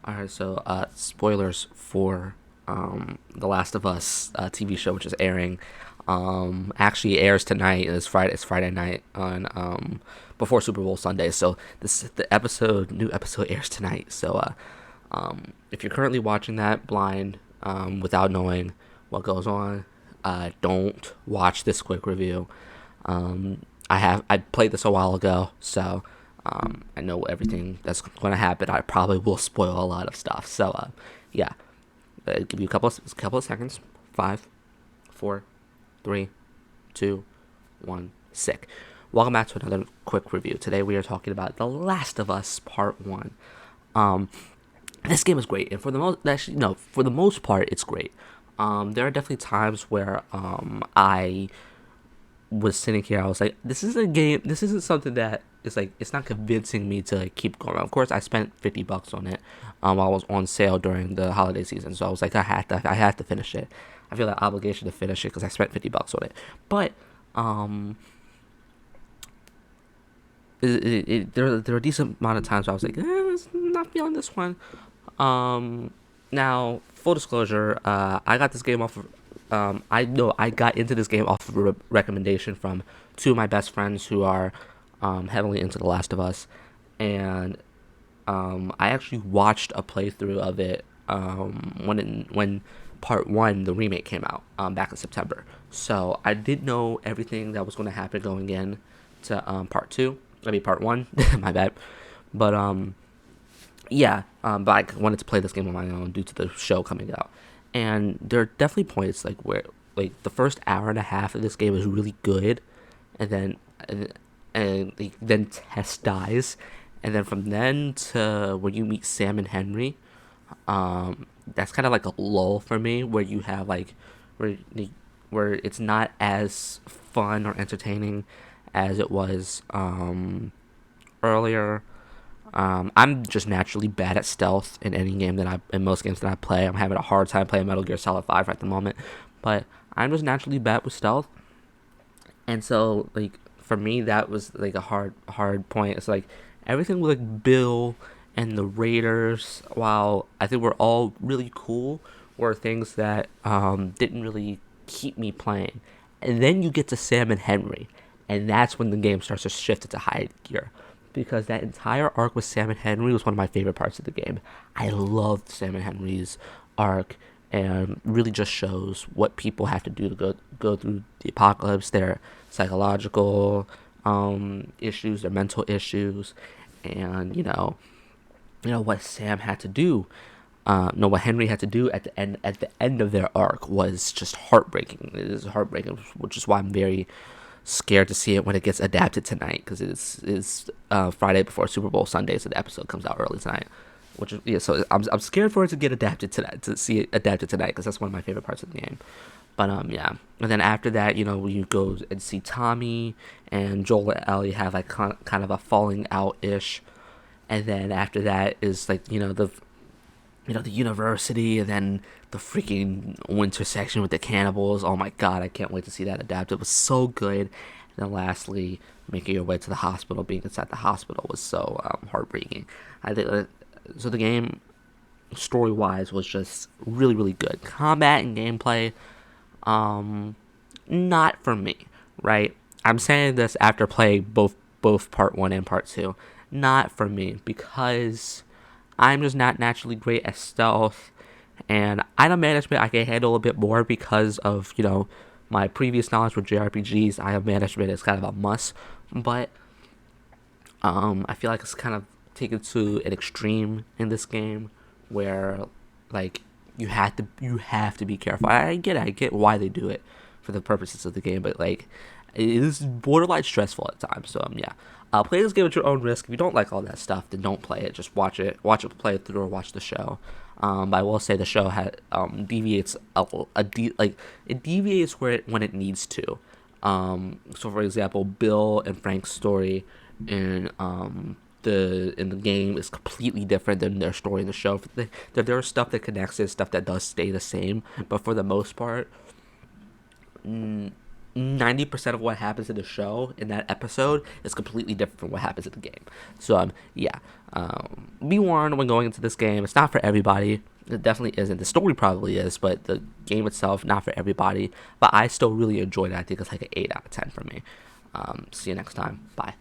All right, so spoilers for The Last of Us TV show, which is airing. Actually airs tonight. It's Friday. It's Friday night on before Super Bowl Sunday. So new episode airs tonight. So if you're currently watching that blind, without knowing what goes on, don't watch this quick review. I played this a while ago, so I know everything that's going to happen. I probably will spoil a lot of stuff. So yeah, give you a couple of seconds. Five, four, three, two, one. Sick. Welcome back to another quick review. Today we are talking about The Last of Us Part One. Um, this game is great, and for the most part, it's great. There are definitely times where I was sitting here, I was like, this is a game. This isn't something that is like it's not convincing me to like, keep going. Of course, I spent $50 on it. While I was on sale during the holiday season, so I was like, I had to finish it. I feel that obligation to finish it because I spent $50 on it. But um, there were a decent amount of times where I was like, I'm not feeling this one. Now, full disclosure, I got this game off of. I know I got into this game off of a recommendation from two of my best friends who are heavily into The Last of Us, and I actually watched a playthrough of it when Part One, the remake, came out back in September. So I didn't know everything that was going to happen going in to Part Two. I mean Part One. My bad. But yeah, but I wanted to play this game on my own due to the show coming out. And there are definitely points like where like the first hour and a half of this game is really good, and then Tess dies, and then from then to when you meet Sam and Henry, that's kind of like a lull for me where you have like where where it's not as fun or entertaining as it was earlier. I'm just naturally bad at stealth in most games that I play. I'm having a hard time playing Metal Gear Solid 5 at the moment, but I'm just naturally bad with stealth, and so like for me that was like a hard point. It's like everything with like Bill and the Raiders, while I think we're all really cool, were things that didn't really keep me playing. And then you get to Sam and Henry, and that's when the game starts to shift into high gear. Because that entire arc with Sam and Henry was one of my favorite parts of the game. I loved Sam and Henry's arc, and really just shows what people have to do to go through the apocalypse, their psychological issues, their mental issues, and what Sam had to do. No, what Henry had to do at the end of their arc was just heartbreaking. It is heartbreaking, which is why I'm very scared to see it when it gets adapted tonight, because it's Friday before Super Bowl Sunday, so the episode comes out early tonight. Which is, yeah, so I'm scared for it to get adapted tonight, to see it adapted tonight, because that's one of my favorite parts of the game. But yeah, and then after that, when you go and see Tommy and Joel and Ellie have like kind of a falling out ish, and then after that is like the university, and then the freaking winter section with the cannibals. Oh my god, I can't wait to see that adapted. It was so good. And then lastly, making your way to the hospital, being inside the hospital was so heartbreaking. I think so. The game, story wise, was just really really good. Combat and gameplay, not for me. Right, I'm saying this after playing both part one and part two. Not for me because I'm just not naturally great at stealth, and item management I can handle a bit more because of my previous knowledge with JRPGs. Item management is kind of a must, but I feel like it's kind of taken to an extreme in this game, where like you have to be careful. I get why they do it for the purposes of the game, but like it is borderline stressful at times. So yeah, play this game at your own risk. If you don't like all that stuff, then don't play it. Just watch it play it through, or watch the show. But I will say the show deviates like it deviates when it needs to. So for example, Bill and Frank's story in the game is completely different than their story in the show. There are stuff that connects and stuff that does stay the same, but for the most part, 90% of what happens in the show in that episode is completely different from what happens in the game. So yeah, be warned when going into this game. It's not for everybody. It definitely isn't. The story probably is, but the game itself not for everybody. But I still really enjoyed it. I think it's like an 8 out of 10 for me. See you next time. Bye.